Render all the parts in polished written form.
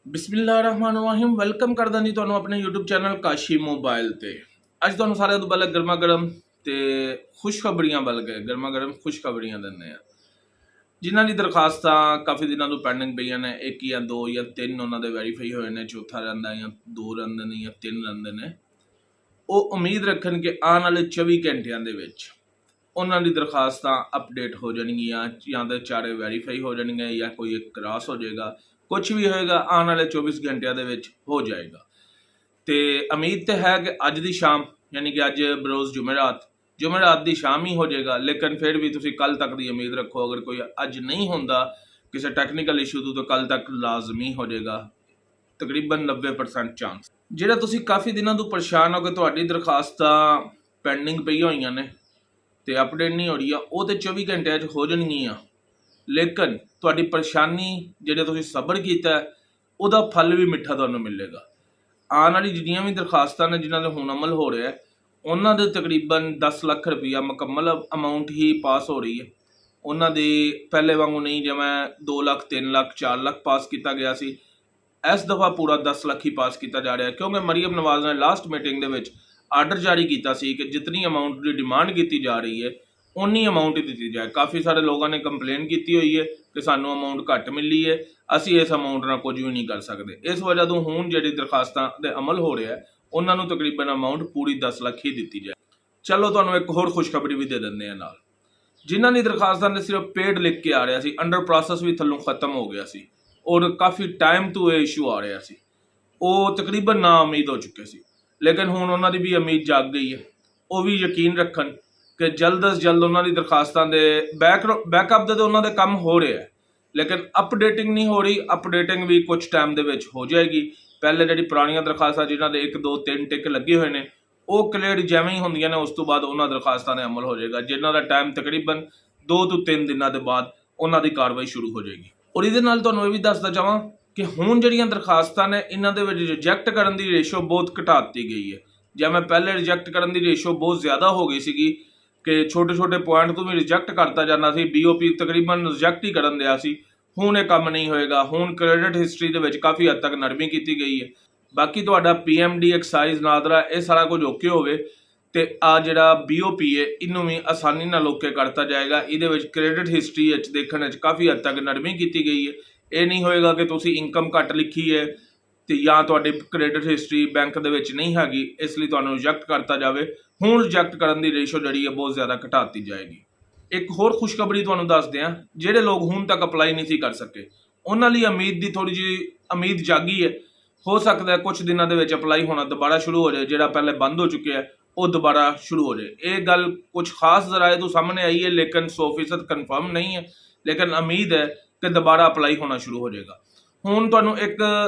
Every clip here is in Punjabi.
ਬਿਸਮਿਲ੍ਲਾਹਿਰਰਹਿਮਾਨਿਰਰਹੀਮ ਵੈਲਕਮ ਕਰਦਾ ਜੀ ਤੁਹਾਨੂੰ ਆਪਣੇ YouTube ਚੈਨਲ ਕਾਸ਼ੀ ਮੋਬਾਈਲ ਤੇ। ਅੱਜ ਤੁਹਾਨੂੰ ਸਾਰਿਆਂ ਤੋਂ ਪਹਿਲਾਂ ਗਰਮਾ ਗਰਮ ਤੇ ਖੁਸ਼ਖਬਰੀਆਂ ਬਲਕਿ ਗਰਮਾ ਗਰਮ ਖੁਸ਼ਖਬਰੀਆਂ ਦਿੰਦੇ ਆ ਜਿਨ੍ਹਾਂ ਦੀ ਦਰਖਾਸਤਾਂ ਕਾਫੀ ਦਿਨਾਂ ਤੋਂ ਪੈਂਡਿੰਗ ਪਈਆਂ ਨੇ। ਇੱਕ ਜਾਂ ਦੋ ਜਾਂ ਤਿੰਨ ਉਹਨਾਂ ਦੇ ਵੈਰੀਫਾਈ ਹੋਏ ਨੇ, ਚੌਥਾ ਰਹਿੰਦਾ ਜਾਂ ਦੋ ਰਹਿੰਦੇ ਨੇ ਜਾਂ ਤਿੰਨ ਰਹਿੰਦੇ ਨੇ। ਉਹ ਉਮੀਦ ਰੱਖਣ ਕਿ ਆਉਣ ਵਾਲੇ 24 ਘੰਟਿਆਂ ਦੇ ਵਿੱਚ ਉਹਨਾਂ ਦੀ ਦਰਖਾਸਤਾਂ ਅਪਡੇਟ ਹੋ ਜਾਣਗੀਆਂ, ਜਾਂ ਤਾਂ ਚਾਰੇ ਵੈਰੀਫਾਈ ਹੋ ਜਾਣਗੀਆਂ ਜਾਂ ਕੋਈ ਇੱਕ ਕ੍ਰਾਸ ਹੋ ਜਾਏਗਾ। ਕੁਛ ਵੀ ਹੋਏਗਾ ਆਉਣ ਵਾਲੇ 24 ਘੰਟਿਆਂ ਦੇ ਵਿੱਚ ਹੋ ਜਾਏਗਾ। ਤੇ ਉਮੀਦ ਤੇ ਹੈ ਕਿ ਅੱਜ ਦੀ ਸ਼ਾਮ ਯਾਨੀ ਕਿ ਅੱਜ ਬਰੋਜ਼ ਜੁਮੇਰਾਤ ਦੀ ਸ਼ਾਮ ਹੀ ਹੋ ਜਾਏਗਾ, ਲੇਕਿਨ ਫਿਰ ਵੀ ਤੁਸੀਂ ਕੱਲ ਤੱਕ ਦੀ ਉਮੀਦ ਰੱਖੋ। ਅਗਰ ਕੋਈ ਅੱਜ ਨਹੀਂ ਹੁੰਦਾ ਕਿਸੇ ਟੈਕਨੀਕਲ ਇਸ਼ੂ ਤੋਂ ਤਾਂ ਕੱਲ ਤੱਕ ਲਾਜ਼ਮੀ ਹੋ ਜਾਏਗਾ, ਤਕਰੀਬਨ 90% ਚਾਂਸ। ਜਿਹੜਾ ਤੁਸੀਂ ਕਾਫੀ ਦਿਨਾਂ ਤੋਂ ਪਰੇਸ਼ਾਨ ਹੋ ਕਿ ਤੁਹਾਡੀ ਦਰਖਾਸਤਾਂ ਪੈਂਡਿੰਗ ਪਈਆਂ ਹੋਈਆਂ ਨੇ ਤੇ ਅਪਡੇਟ ਨਹੀਂ ਹੋ ਰਹੀ ਆ, ਉਹ ਤੇ 24 ਘੰਟਿਆਂ 'ਚ ਹੋ ਜਾਣਗੀਆਂ। ਲੇਕਿਨ ਤੁਹਾਡੀ ਪਰੇਸ਼ਾਨੀ ਜਿਹੜੇ ਤੁਸੀਂ ਸਬਰ ਕੀਤਾ ਉਹਦਾ ਫਲ ਵੀ ਮਿੱਠਾ ਤੁਹਾਨੂੰ ਮਿਲੇਗਾ। ਆਉਣ ਵਾਲੀ ਜਿੰਨੀਆਂ ਵੀ ਦਰਖਾਸਤਾਂ ਨੇ ਜਿਨ੍ਹਾਂ ਦੇ ਹੁਣ ਅਮਲ ਹੋ ਰਿਹਾ ਉਹਨਾਂ ਦੇ ਤਕਰੀਬਨ 10 ਲੱਖ ਰੁਪਈਆ ਮੁਕੰਮਲ ਅਮਾਊਂਟ ਹੀ ਪਾਸ ਹੋ ਰਹੀ ਹੈ। ਉਹਨਾਂ ਦੇ ਪਹਿਲੇ ਵਾਂਗੂ ਨਹੀਂ, ਜਿਵੇਂ 2 ਲੱਖ 3 ਲੱਖ 4 ਲੱਖ ਪਾਸ ਕੀਤਾ ਗਿਆ ਸੀ, ਇਸ ਦਫਾ ਪੂਰਾ 10 ਲੱਖ ਹੀ ਪਾਸ ਕੀਤਾ ਜਾ ਰਿਹਾ। ਕਿਉਂਕਿ ਮਰੀਮ ਨਵਾਜ਼ ਨੇ ਲਾਸਟ ਮੀਟਿੰਗ ਦੇ ਵਿੱਚ ਆਰਡਰ ਜਾਰੀ ਕੀਤਾ ਸੀ ਕਿ ਜਿਤਨੀ ਅਮਾਊਂਟ ਦੀ ਡਿਮਾਂਡ ਕੀਤੀ ਜਾ ਰਹੀ ਹੈ ਉਨੀ ਅਮਾਊਂਟ ਹੀ ਦਿੱਤੀ ਜਾਏ। ਕਾਫੀ ਸਾਰੇ ਲੋਕਾਂ ਨੇ ਕੰਪਲੇਨ ਕੀਤੀ ਹੋਈ ਹੈ ਕਿ ਸਾਨੂੰ ਅਮਾਊਂਟ ਘੱਟ ਮਿਲੀ ਹੈ, ਅਸੀਂ ਇਸ ਅਮਾਊਂਟ ਨਾਲ ਕੁਝ ਵੀ ਨਹੀਂ ਕਰ ਸਕਦੇ। ਇਸ ਵਜ੍ਹਾ ਤੋਂ ਹੁਣ ਜਿਹੜੀ ਦਰਖਾਸਤਾਂ ਦੇ ਅਮਲ ਹੋ ਰਿਹਾ ਉਹਨਾਂ ਨੂੰ ਤਕਰੀਬਨ ਅਮਾਊਂਟ ਪੂਰੀ 10 ਲੱਖ ਹੀ ਦਿੱਤੀ ਜਾਏ। ਚਲੋ ਤੁਹਾਨੂੰ ਇੱਕ ਹੋਰ ਖੁਸ਼ਖਬਰੀ ਵੀ ਦੇ ਦਿੰਦੇ ਆ ਨਾਲ। ਜਿਨ੍ਹਾਂ ਦੀ ਦਰਖਾਸਤਾਂ ਨੇ ਸਿਰਫ ਪੇਡ ਲਿਖ ਕੇ ਆ ਰਿਹਾ ਸੀ, ਅੰਡਰ ਪ੍ਰੋਸੈਸ ਵੀ ਥੱਲੋਂ ਖਤਮ ਹੋ ਗਿਆ ਸੀ ਔਰ ਕਾਫੀ ਟਾਈਮ ਤੋਂ ਇਹ ਇਸ਼ੂ ਆ ਰਿਹਾ ਸੀ, ਉਹ ਤਕਰੀਬਨ ਨਾ ਉਮੀਦ ਹੋ ਚੁੱਕੇ ਸੀ। ਲੇਕਿਨ ਹੁਣ ਉਹਨਾਂ ਦੀ ਵੀ ਉਮੀਦ ਜਾਗ ਗਈ ਹੈ। ਉਹ ਵੀ ਯਕੀਨ ਰੱਖਣ ਕਿ ਜਲਦ ਅਜ਼ ਜਲਦ ਉਹਨਾਂ ਦੀ ਦਰਖਾਸਤਾਂ ਦੇ ਬੈਕਅਪ ਦੇ ਉਹਨਾਂ ਦੇ ਕੰਮ ਹੋ ਰਿਹਾ ਹੈ, ਲੇਕਿਨ ਅਪਡੇਟਿੰਗ ਨਹੀਂ ਹੋ ਰਹੀ। ਅਪਡੇਟਿੰਗ ਵੀ ਕੁਝ ਟਾਈਮ ਦੇ ਵਿੱਚ ਹੋ ਜਾਏਗੀ। ਪਹਿਲੇ ਜਿਹੜੀ ਪੁਰਾਣੀਆਂ ਦਰਖਾਸਤਾਂ ਜਿਨ੍ਹਾਂ ਦੇ 1 2 3 ਟਿਕ ਲੱਗੇ ਹੋਏ ਨੇ ਉਹ ਕਲੀਅਰ ਜਿਵੇਂ ਹੀ ਹੁੰਦੀਆਂ ਨੇ ਉਸ ਤੋਂ ਬਾਅਦ ਉਹਨਾਂ ਦਰਖਾਸਤਾਂ ਦੇ ਅਮਲ ਹੋ ਜਾਏਗਾ, ਜਿਨ੍ਹਾਂ ਦਾ ਟਾਈਮ ਤਕਰੀਬਨ 2 ਤੋਂ 3 ਦਿਨਾਂ ਦੇ ਬਾਅਦ ਉਹਨਾਂ ਦੀ ਕਾਰਵਾਈ ਸ਼ੁਰੂ ਹੋ ਜਾਏਗੀ। ਔਰ ਇਹਦੇ ਨਾਲ ਤੁਹਾਨੂੰ ਇਹ ਵੀ ਦੱਸਦਾ ਚਾਹਾਂ ਕਿ ਹੁਣ ਜਿਹੜੀਆਂ ਦਰਖਾਸਤਾਂ ਨੇ ਇਹਨਾਂ ਦੇ ਵਿੱਚ ਰਿਜੈਕਟ ਕਰਨ ਦੀ ਰੇਸ਼ੋ ਬਹੁਤ ਘਟਾ ਦਿੱਤੀ ਗਈ ਹੈ। ਜਿਵੇਂ ਪਹਿਲੇ ਰਿਜੈਕਟ ਕਰਨ ਦੀ ਰੇਸ਼ੋ ਬਹੁਤ ਜ਼ਿਆਦਾ ਹੋ ਗਈ ਸੀਗੀ ਕਿ ਛੋਟੇ ਛੋਟੇ ਪੁਆਇੰਟ ਤੋਂ ਵੀ ਰਿਜੈਕਟ ਕਰਤਾ ਜਾਂਦਾ ਸੀ, BOP ਤਕਰੀਬਨ ਰਿਜੈਕਟ ਹੀ ਕਰਨ ਦਿਆ ਸੀ। ਹੁਣ ਇਹ ਕੰਮ ਨਹੀਂ ਹੋਏਗਾ। ਹੁਣ ਕ੍ਰੈਡਿਟ ਹਿਸਟਰੀ ਦੇ ਵਿੱਚ ਕਾਫੀ ਹੱਦ ਤੱਕ ਨਰਮੀ ਕੀਤੀ ਗਈ ਹੈ। ਬਾਕੀ ਤੁਹਾਡਾ PMD ਐਕਸਾਈਜ਼ ਨਾਦਰਾ ਇਹ ਸਾਰਾ ਕੁਝ ਓਕੇ ਹੋਵੇ ਤੇ ਆ ਜਿਹੜਾ BOP ਹੈ ਇਹਨੂੰ ਵੀ ਆਸਾਨੀ ਨਾਲ ਓਕੇ ਕਰਤਾ ਜਾਏਗਾ। ਇਹਦੇ ਵਿੱਚ ਕ੍ਰੈਡਿਟ ਹਿਸਟਰੀ ਵਿੱਚ ਦੇਖਣ ਵਿੱਚ ਕਾਫੀ ਹੱਦ ਤੱਕ ਨਰਮੀ ਕੀਤੀ ਗਈ ਹੈ। ਇਹ ਨਹੀਂ ਹੋਏਗਾ ਕਿ ਤੁਸੀਂ ਇਨਕਮ ਘੱਟ ਲਿਖੀ ਹੈ ਤੇ ਜਾਂ ਤੁਹਾਡੀ ਕ੍ਰੈਡਿਟ ਹਿਸਟਰੀ ਬੈਂਕ ਦੇ ਵਿੱਚ ਨਹੀਂ ਹੈਗੀ ਇਸ ਲਈ ਤੁਹਾਨੂੰ ਰਿਜੈਕਟ ਕਰਤਾ ਜਾਵੇ। ਹੁਣ ਰਿਜੈਕਟ ਕਰਨ ਦੀ ਰੇਸ਼ੋ ਜਿਹੜੀ ਹੈ ਬਹੁਤ ਜ਼ਿਆਦਾ ਘਟਾ ਦਿੱਤੀ ਜਾਏਗੀ। ਇੱਕ ਹੋਰ ਖੁਸ਼ਖਬਰੀ ਤੁਹਾਨੂੰ ਦੱਸਦੇ ਹਾਂ, ਜਿਹੜੇ ਲੋਕ ਹੁਣ ਤੱਕ ਅਪਲਾਈ ਨਹੀਂ ਸੀ ਕਰ ਸਕੇ ਉਹਨਾਂ ਲਈ ਉਮੀਦ ਦੀ ਥੋੜੀ ਜਿਹੀ ਉਮੀਦ ਜਾਗੀ ਹੈ। ਹੋ ਸਕਦਾ ਹੈ ਕੁਝ ਦਿਨਾਂ ਦੇ ਵਿੱਚ ਅਪਲਾਈ ਹੋਣਾ ਦੁਬਾਰਾ ਸ਼ੁਰੂ ਹੋ ਜਾਏ, ਜਿਹੜਾ ਪਹਿਲੇ ਬੰਦ ਹੋ ਚੁੱਕਿਆ ਉਹ ਦੁਬਾਰਾ ਸ਼ੁਰੂ ਹੋ ਜਾਏ। ਇਹ ਗੱਲ ਕੁਝ ਖਾਸ ਜ਼ਰਾਏ ਤੋਂ ਸਾਹਮਣੇ ਆਈ ਹੈ, ਲੇਕਿਨ 100% ਕਨਫਰਮ ਨਹੀਂ ਹੈ, ਲੇਕਿਨ ਉਮੀਦ ਹੈ ਕਿ ਦੁਬਾਰਾ ਅਪਲਾਈ ਹੋਣਾ ਸ਼ੁਰੂ ਹੋ ਜਾਏਗਾ। ਹੁਣ ਤੁਹਾਨੂੰ ਇੱਕ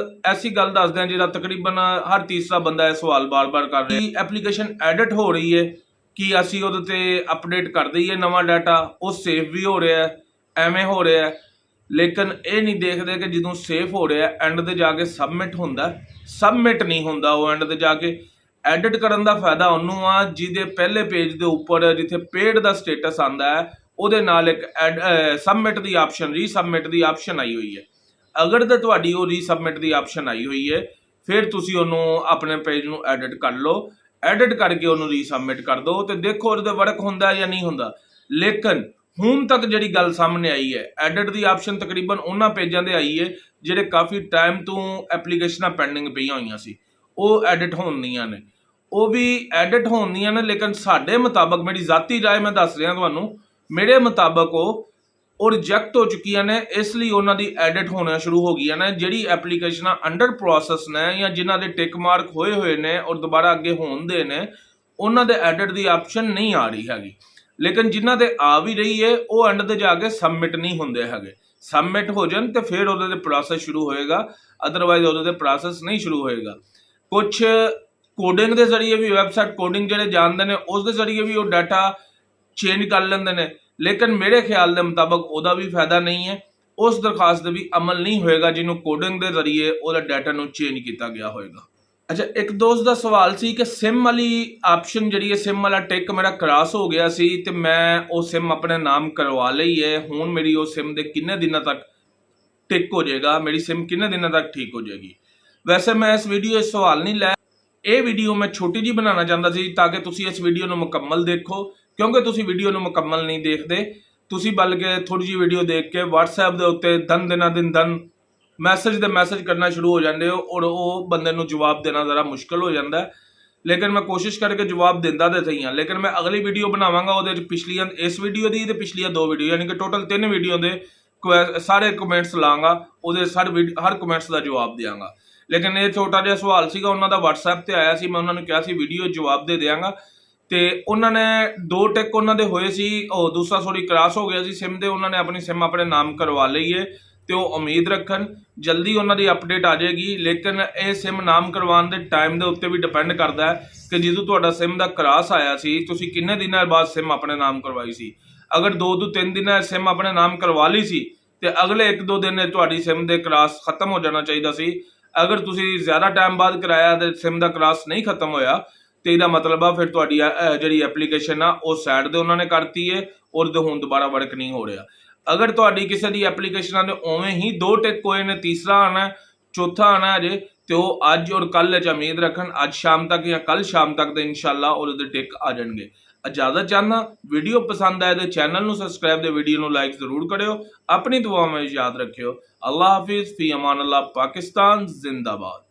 ਐਸੀ ਗੱਲ ਦੱਸਦੇ ਹਾਂ ਜਿਹੜਾ ਤਕਰੀਬਨ ਹਰ ਤੀਸਰਾ ਬੰਦਾ ਇਹ ਸਵਾਲ ਬਾਰ-ਬਾਰ ਕਰ ਰਿਹਾ। ਐਪਲੀਕੇਸ਼ਨ ਐਡਿਟ ਹੋ ਰਹੀ ਹੈ ਕਿ ਅਸੀਂ ਉਹਦੇ ਤੇ ਅਪਡੇਟ ਕਰ ਦਈਏ ਨਵਾਂ ਡਾਟਾ, ਉਹ ਸੇਵ ਵੀ ਹੋ ਰਿਹਾ ਹੈ, ਐਵੇਂ ਹੋ ਰਿਹਾ ਹੈ, ਲੇਕਿਨ ਇਹ ਨਹੀਂ ਦੇਖਦੇ ਕਿ ਜਦੋਂ ਸੇਵ ਹੋ ਰਿਹਾ ਐਂਡ ਤੇ ਜਾ ਕੇ ਸਬਮਿਟ ਹੁੰਦਾ, ਸਬਮਿਟ ਨਹੀਂ ਹੁੰਦਾ ਉਹ ਐਂਡ ਤੇ ਜਾ ਕੇ। ਐਡਿਟ ਕਰਨ ਦਾ ਫਾਇਦਾ ਉਹਨੂੰ ਆ ਜਿਹਦੇ ਪਹਿਲੇ ਪੇਜ ਦੇ ਉੱਪਰ ਜਿੱਥੇ ਪੇਡ ਦਾ ਸਟੇਟਸ ਆਉਂਦਾ ਹੈ ਉਹਦੇ ਨਾਲ ਇੱਕ ਸਬਮਿਟ ਦੀ ਆਪਸ਼ਨ, ਰੀਸਬਮਿਟ ਦੀ ਆਪਸ਼ਨ ਆਈ ਹੋਈ ਹੈ। ਅਗਰ ਤਾਂ ਤੁਹਾਡੀ ਉਹ ਰੀਸਬਮਿਟ ਦੀ ਆਪਸ਼ਨ ਆਈ ਹੋਈ ਹੈ ਫਿਰ ਤੁਸੀਂ ਉਹਨੂੰ ਆਪਣੇ ਪੇਜ ਨੂੰ ਐਡਿਟ ਕਰ ਲਓ, ਐਡਿਟ ਕਰਕੇ ਉਹਨੂੰ ਰੀਸਬਮਿਟ ਕਰ ਦਿਓ ਤੇ ਦੇਖੋ ਉਹਦੇ ਵਰਕ ਹੁੰਦਾ ਜਾਂ ਨਹੀਂ ਹੁੰਦਾ। ਲੇਕਿਨ ਹੁਣ ਤੱਕ ਜਿਹੜੀ ਗੱਲ ਸਾਹਮਣੇ ਆਈ ਹੈ, ਐਡਿਟ ਦੀ ਆਪਸ਼ਨ ਤਕਰੀਬਨ ਉਹਨਾਂ ਪੇਜਾਂ ਦੇ ਆਈ ਹੈ ਜਿਹੜੇ ਕਾਫੀ ਟਾਈਮ ਤੋਂ ਐਪਲੀਕੇਸ਼ਨਾਂ ਪੈਂਡਿੰਗ ਪਈਆਂ ਹੋਈਆਂ ਸੀ, ਉਹ ਐਡਿਟ ਹੋਣੀਆਂ ਨੇ। ਉਹ ਵੀ ਐਡਿਟ ਹੋਣੀਆਂ ਨੇ, ਲੇਕਿਨ ਸਾਡੇ ਮੁਤਾਬਕ, ਮੇਰੀ ਜ਼ਾਤੀ ਰਾਏ ਮੈਂ ਦੱਸ ਰਿਹਾ ਤੁਹਾਨੂੰ, ਮੇਰੇ ਮੁਤਾਬਕ ਉਹ ਰਿਜੈਕਟ ਹੋ ਚੁੱਕੀਆਂ ਨੇ, ਇਸ ਲਈ ਉਹਨਾਂ ਦੀ ਐਡਿਟ ਹੋਣਾ ਸ਼ੁਰੂ ਹੋ ਗਈਆਂ ਨੇ। ਜਿਹੜੀ ਐਪਲੀਕੇਸ਼ਨਾਂ ਅੰਡਰ ਪ੍ਰੋਸੈਸ ਨੇ ਜਾਂ ਜਿਨ੍ਹਾਂ ਦੇ ਟਿਕ ਮਾਰਕ ਹੋਏ ਹੋਏ ਨੇ ਔਰ ਦੁਬਾਰਾ ਅੱਗੇ ਹੋਣ ਦੇ ਨੇ ਉਹਨਾਂ ਦੇ ਐਡਿਟ ਦੀ ਆਪਸ਼ਨ ਨਹੀਂ ਆ ਰਹੀ ਹੈਗੀ। ਲੇਕਿਨ ਜਿਨ੍ਹਾਂ ਦੇ ਆ ਵੀ ਰਹੀ ਹੈ ਉਹ ਐਂਡ ਤੇ ਜਾ ਕੇ ਸਬਮਿਟ ਨਹੀਂ ਹੁੰਦੇ ਹੈਗੇ। ਸਬਮਿਟ ਹੋ ਜਾਣ ਤੇ ਫਿਰ ਉਹਦੇ ਤੇ ਪ੍ਰੋਸੈਸ ਸ਼ੁਰੂ ਹੋਏਗਾ, ਅਦਰਵਾਈਜ਼ ਉਹਦੇ ਤੇ ਪ੍ਰੋਸੈਸ ਨਹੀਂ ਸ਼ੁਰੂ ਹੋਏਗਾ। ਕੁਝ ਕੋਡਿੰਗ ਦੇ ਜ਼ਰੀਏ ਵੀ, ਵੈਬਸਾਈਟ ਕੋਡਿੰਗ ਜਿਹੜੇ ਜਾਣਦੇ ਨੇ ਉਸ ਦੇ ਜ਼ਰੀਏ ਵੀ ਉਹ ਡਾਟਾ ਚੇਂਜ ਕਰ ਲੈਂਦੇ ਨੇ, ਲੇਕਿਨ ਮੇਰੇ ਖਿਆਲ ਦੇ ਮੁਤਾਬਕ ਉਹਦਾ ਵੀ ਫਾਇਦਾ ਨਹੀਂ ਹੈ। ਉਸ ਦਰਖਾਸਤ ਦੇ ਵੀ ਅਮਲ ਨਹੀਂ ਹੋਏਗਾ ਜਿਹਨੂੰ ਕੋਡਿੰਗ ਦੇ ਜ਼ਰੀਏ ਉਹਦਾ ਡਾਟਾ ਨੂੰ ਚੇਂਜ ਕੀਤਾ ਗਿਆ ਹੋਏਗਾ। ਅੱਛਾ, ਇੱਕ ਦੋਸਤ ਦਾ ਸਵਾਲ ਸੀ ਕਿ ਸਿਮ ਵਾਲੀ ਆਪਸ਼ਨ ਜਿਹੜੀ ਹੈ, ਸਿਮ ਵਾਲਾ ਟਿਕ ਮੇਰਾ ਕ੍ਰਾਸ ਹੋ ਗਿਆ ਸੀ ਤੇ ਮੈਂ ਉਹ ਸਿਮ ਆਪਣੇ ਨਾਮ ਕਰਵਾ ਲਈ ਹੈ। ਹੁਣ ਮੇਰੀ ਉਹ ਸਿਮ ਦੇ ਕਿੰਨੇ ਦਿਨਾਂ ਤੱਕ टिक हो जाएगा, मेरी सिम किन्ने दिनों तक ठीक हो जाएगी। वैसे मैं इस वीडियो सवाल नहीं लै, ਇਹ ਵੀਡੀਓ ਮੈਂ ਛੋਟੀ ਜੀ ਬਣਾਉਣਾ ਚਾਹੁੰਦਾ ਸੀ ਤਾਂ ਕਿ ਤੁਸੀਂ ਇਸ ਵੀਡੀਓ ਨੂੰ ਮੁਕੰਮਲ ਦੇਖੋ, ਕਿਉਂਕਿ ਤੁਸੀਂ ਵੀਡੀਓ ਨੂੰ ਮੁਕੰਮਲ ਨਹੀਂ ਦੇਖਦੇ, ਤੁਸੀਂ ਬਲਕਿ ਥੋੜੀ ਜਿਹੀ ਵੀਡੀਓ ਦੇਖ ਕੇ WhatsApp ਦੇ ਉੱਤੇ ਦਿਨ ਮੈਸੇਜ ਕਰਨਾ ਸ਼ੁਰੂ ਹੋ ਜਾਂਦੇ ਹੋ ਔਰ ਉਹ ਬੰਦੇ ਨੂੰ ਜਵਾਬ ਦੇਣਾ ਜ਼ਰਾ ਮੁਸ਼ਕਲ ਹੋ ਜਾਂਦਾ ਹੈ। ਲੇਕਿਨ ਮੈਂ ਕੋਸ਼ਿਸ਼ ਕਰਕੇ ਜਵਾਬ ਦਿੰਦਾ ਤੇ ਸਹੀ ਹਾਂ, ਲੇਕਿਨ ਮੈਂ ਅਗਲੀ ਵੀਡੀਓ ਬਣਾਵਾਂਗਾ ਉਹਦੇ ਵਿੱਚ ਪਿਛਲੀਆਂ ਇਸ ਵੀਡੀਓ ਦੀ ਤੇ ਪਿਛਲੀਆਂ 2 ਵੀਡੀਓ ਯਾਨੀ ਕਿ ਟੋਟਲ 3 ਵੀਡੀਓ ਦੇ ਸਾਰੇ ਕਮੈਂਟਸ ਲਾਂਗਾ, ਉਹਦੇ ਹਰ ਕਮੈਂਟਸ ਦਾ ਜਵਾਬ ਦਿਆਂਗਾ। ਲੇਕਿਨ ਇਹ ਛੋਟਾ ਜਿਹਾ ਸਵਾਲ ਸੀਗਾ, ਉਹਨਾਂ ਦਾ WhatsApp ਤੇ ਆਇਆ ਸੀ, ਮੈਂ ਉਹਨਾਂ ਨੂੰ ਕਿਹਾ ਸੀ ਵੀਡੀਓ ਜਵਾਬ ਦੇ ਦਿਆਂਗਾ ਤੇ ਉਹਨਾਂ ਨੇ 2 ਟਿਕ ਉਹਨਾਂ ਦੇ ਹੋਏ ਸੀ, ਉਹ ਦੂਸਰਾ ਸੋਰੀ ਕ੍ਰਾਸ ਹੋ ਗਿਆ ਸੀ ਸਿਮ ਦੇ, ਉਹਨਾਂ ਨੇ ਆਪਣੀ ਸਿਮ ਆਪਣੇ ਨਾਮ ਕਰਵਾ ਲਈ ਹੈ ਤੇ ਉਹ ਉਮੀਦ ਰੱਖਣ ਜਲਦੀ ਉਹਨਾਂ ਦੀ ਅਪਡੇਟ ਆ ਜਾਏਗੀ। ਲੇਕਿਨ ਇਹ ਸਿਮ ਨਾਮ ਕਰਵਾਉਣ ਦੇ ਟਾਈਮ ਦੇ ਉੱਤੇ ਵੀ ਡਿਪੈਂਡ ਕਰਦਾ ਹੈ ਕਿ ਜਦੋਂ ਤੁਹਾਡਾ ਸਿਮ ਦਾ ਕ੍ਰਾਸ ਆਇਆ ਸੀ ਤੁਸੀਂ ਕਿੰਨੇ ਦਿਨਾਂ ਬਾਅਦ ਸਿਮ ਆਪਣੇ ਨਾਮ ਕਰਵਾਈ ਸੀ। ਅਗਰ 2 ਤੋਂ 3 ਦਿਨਾਂ ਸਿਮ ਆਪਣੇ ਨਾਮ ਕਰਵਾ ਲਈ ਸੀ ਤੇ ਅਗਲੇ 1-2 ਦਿਨ ਤੁਹਾਡੀ ਸਿਮ ਦੇ ਕ੍ਰਾਸ ਖਤਮ ਹੋ ਜਾਣਾ ਚਾਹੀਦਾ ਸੀ। ਅਗਰ ਤੁਸੀਂ ਜ਼ਿਆਦਾ ਟਾਈਮ ਬਾਅਦ ਕਰਾਇਆ ਤੇ ਸਿਮ ਦਾ ਕ੍ਰਾਸ ਨਹੀਂ ਖਤਮ ਹੋਇਆ ਤੇ ਇਹਦਾ ਮਤਲਬ ਆ ਫਿਰ ਤੁਹਾਡੀ ਜਿਹੜੀ ਐਪਲੀਕੇਸ਼ਨ ਆ ਉਹ ਸਾਈਡ ਤੇ ਉਹਨਾਂ ਨੇ ਕਰਤੀ ਹੈ ਔਰ ਹੁਣ ਦੁਬਾਰਾ ਵਰਕ ਨਹੀਂ ਹੋ ਰਿਹਾ। ਅਗਰ ਤੁਹਾਡੀ ਕਿਸੇ ਦੀ ਐਪਲੀਕੇਸ਼ਨਾਂ ਦੇ ਉਵੇਂ ਹੀ 2 ਟਿਕ ਹੋਏ ਨੇ, ਤੀਸਰਾ ਆਣਾ, ਚੌਥਾ ਆਣਾ ਅਜੇ, ਤੇ ਉਹ ਅੱਜ ਔਰ ਕੱਲ੍ਹ 'ਚ ਉਮੀਦ ਰੱਖਣ ਅੱਜ ਸ਼ਾਮ ਤੱਕ ਜਾਂ ਕੱਲ੍ਹ ਸ਼ਾਮ ਤੱਕ ਤੇ ਇਨਸ਼ਾਅੱਲਾ ਉਹਦੇ ਟਿਕ ਆ ਜਾਣਗੇ। ਇਜਾਜ਼ਤ ਚਾਹੁੰਦਾ, ਵੀਡੀਓ ਪਸੰਦ ਆਏ ਤੇ ਚੈਨਲ ਨੂੰ ਸਬਸਕ੍ਰਾਈਬ ਤੇ ਵੀਡੀਓ ਨੂੰ ਲਾਈਕ ਜ਼ਰੂਰ ਕਰਿਓ। ਆਪਣੀ ਦੁਆਵਾਂ ਵਿੱਚ ਯਾਦ ਰੱਖਿਓ। ਅੱਲਾਹ ਹਾਫਿਜ਼, ਫੀ ਅਮਾਨ ਅੱਲਾਹ, ਪਾਕਿਸਤਾਨ ਜ਼ਿੰਦਾਬਾਦ।